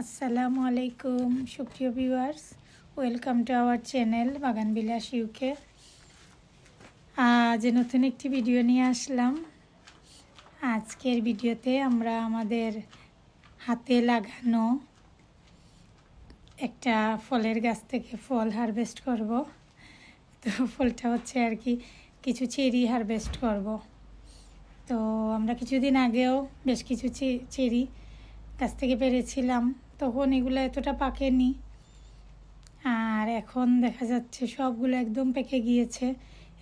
আসসালামু আলাইকুম সুপ্রিয় viewers, welcome to our channel বাগান বিলাস ইউকে। আজ নতুন একটি ভিডিও নিয়ে আসলাম। আজকের ভিডিওতে আমরা আমাদের হাতে লাগানো একটা ফলের গাছ থেকে ফল হারভেস্ট করব। তো ফলটা হচ্ছে আর কি কিছু চেরি হারভেস্ট করব। তো আমরা কিছুদিন আগেও বেশ কিছু চেরি গাছ থেকে পেরেছিলাম, তখন এগুলো এতটা পাকেনি, আর এখন দেখা যাচ্ছে সবগুলো একদম পেকে গিয়েছে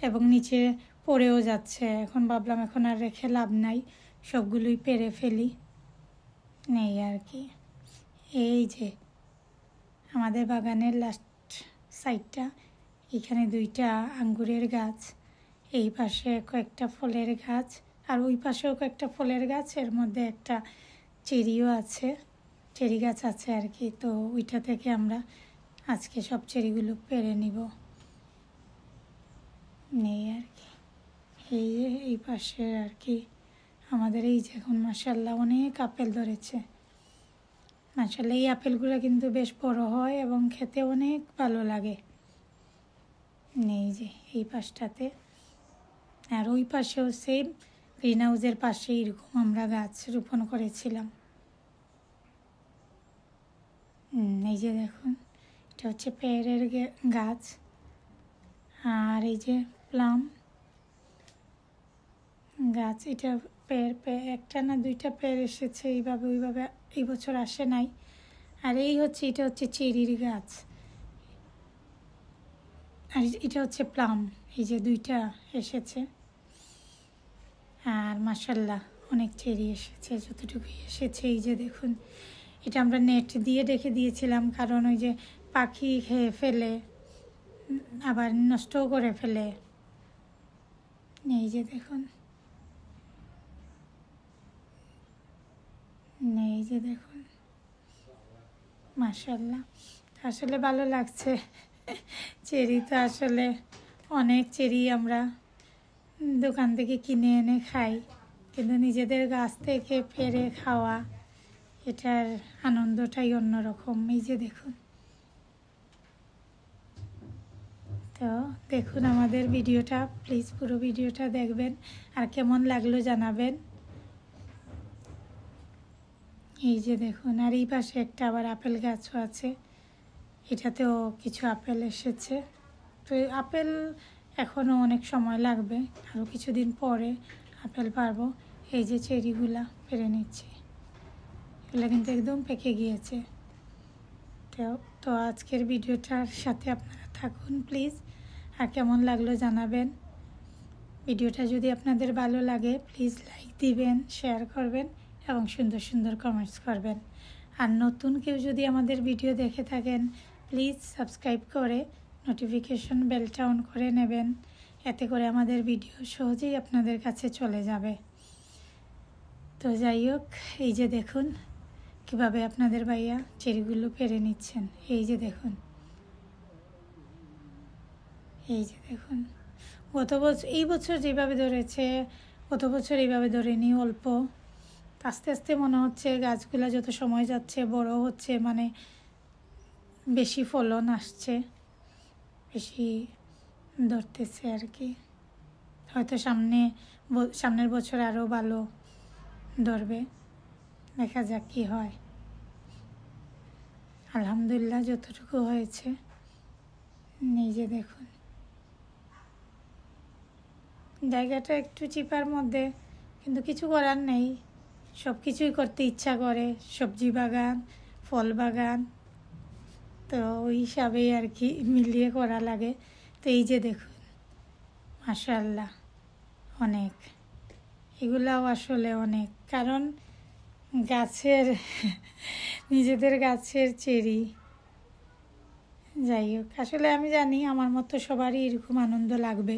এবং নিচে পড়েও যাচ্ছে। এখন ভাবলাম এখন আর রেখে লাভ নাই, সবগুলোই পেরে ফেলি নেই আর কি। এই যে আমাদের বাগানের লাস্ট সাইডটা, এখানে দুইটা আঙ্গুরের গাছ, এই পাশে কয়েকটা ফলের গাছ, আর ওই পাশেও কয়েকটা ফলের গাছ, এর মধ্যে একটা চেরিও আছে, চেরি গাছ আছে আর কি। তো ওইটা থেকে আমরা আজকে সব চেরিগুলো পেরে নিব নেই আর কি। এই পাশে আর কি আমাদের এই যে এখন মাশাআল্লাহ অনেক আপেল ধরেছে। মাশাআল্লাহ এই আপেলগুলো কিন্তু বেশ বড় হয় এবং খেতে অনেক ভালো লাগে। নেই যে এই পাশটাতে, আর ওই পাশেও সেম গ্রিন হাউসের পাশে এরকম আমরা গাছ রোপণ করেছিলাম। এই যে দেখুন, এটা হচ্ছে পেয়ারের গাছ, আর এই যে প্লাম গাছ। এটা পেয়ার একটা না দুইটা পেয়ার এসেছে এইভাবে, ওইভাবে এই বছর আসে নাই। আর এই হচ্ছে এটা হচ্ছে চেরির গাছ, আর এটা হচ্ছে প্লাম, এই যে দুইটা এসেছে। আর মাশাআল্লাহ অনেক চেরি এসেছে, যতটুকু এসেছে। এই যে দেখুন, এটা আমরা নেট দিয়ে রেখে দিয়েছিলাম, কারণ ওই যে পাখি খেয়ে ফেলে আবার নষ্টও করে ফেলে। এই যে দেখুন, এই যে দেখুন মাশাআল্লাহ। আসলে ভালো লাগছে। চেরি তো আসলে অনেক চেরি আমরা দোকান থেকে কিনে এনে খাই, কিন্তু নিজেদের গাছ থেকে পেরে খাওয়া, এটার আনন্দটাই অন্যরকম। এই যে দেখুন, তো দেখুন আমাদের ভিডিওটা, প্লিজ পুরো ভিডিওটা দেখবেন আর কেমন লাগলো জানাবেন। এই যে দেখুন, আর এই পাশে একটা আবার আপেল গাছও আছে, এটাতেও কিছু আপেল এসেছে। তো আপেল এখনও অনেক সময় লাগবে, আরও কিছুদিন পরে আপেল পারবো। এই যে চেরিগুলা পেরে নিচ্ছি, এগুলো কিন্তু একদম পেকে গিয়েছে। তো আজকের ভিডিওটার সাথে আপনারা থাকুন প্লিজ, আর কেমন লাগলো জানাবেন। ভিডিওটা যদি আপনাদের ভালো লাগে প্লিজ লাইক দিবেন, শেয়ার করবেন এবং সুন্দর সুন্দর কমেন্টস করবেন। আর নতুন কেউ যদি আমাদের ভিডিও দেখে থাকেন প্লিজ সাবস্ক্রাইব করে নোটিফিকেশন বেলটা অন করে নেবেন, এতে করে আমাদের ভিডিও সহজেই আপনাদের কাছে চলে যাবে। তো যাই হোক, এই যে দেখুন কীভাবে আপনাদের ভাইয়া চেরিগুলো পেরে নিচ্ছেন। এই যে দেখুন, এই যে দেখুন, গত বছর এই বছর যেভাবে ধরেছে গত বছর এইভাবে ধরেনি, অল্প। আস্তে আস্তে মনে হচ্ছে গাছগুলো যত সময় যাচ্ছে বড় হচ্ছে, মানে বেশি ফলন আসছে, বেশি ধরতেছে আর কি। হয়তো সামনের বছর আরও ভালো ধরবে, দেখা যাক কী হয়। আলহামদুলিল্লাহ যতটুকু হয়েছে। নিজে দেখুন, জায়গাটা একটু চিপার মধ্যে, কিন্তু কিছু করার নেই, সব কিছুই করতে ইচ্ছা করে, সবজি বাগান, ফল বাগান, তো ওই হিসাবেই আর কি মিলিয়ে করা লাগে। তো এই যে দেখুন মাশাআল্লাহ অনেক, এগুলাও আসলে অনেক, কারণ গাছের নিজেদের গাছের চেরি। যাই হোক, আসলে আমি জানি আমার মতো সবারই এরকম আনন্দ লাগবে।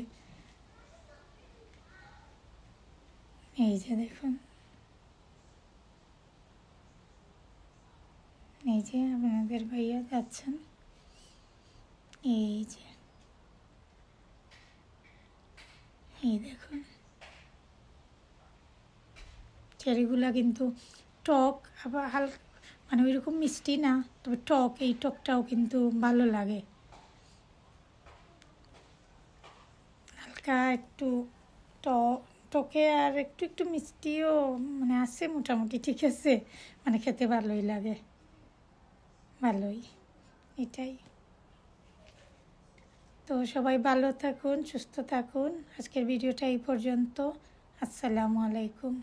এই যে দেখুন, এই যে আপনাদের ভাইয়া যাচ্ছেন, এই যে এই দেখুন চেরিগুলা কিন্তু টক, আবার মানে ওইরকম মিষ্টি না, তবে টক, এই টকটাও কিন্তু ভালো লাগে। হালকা একটু টকে আর একটু একটু মিষ্টিও মানে আছে, মোটামুটি ঠিক আছে, মানে খেতে ভালোই লাগে, ভালোই, এটাই। তো সবাই ভালো থাকুন, সুস্থ থাকুন। আজকের ভিডিওটা এই পর্যন্ত। আসসালামু আলাইকুম।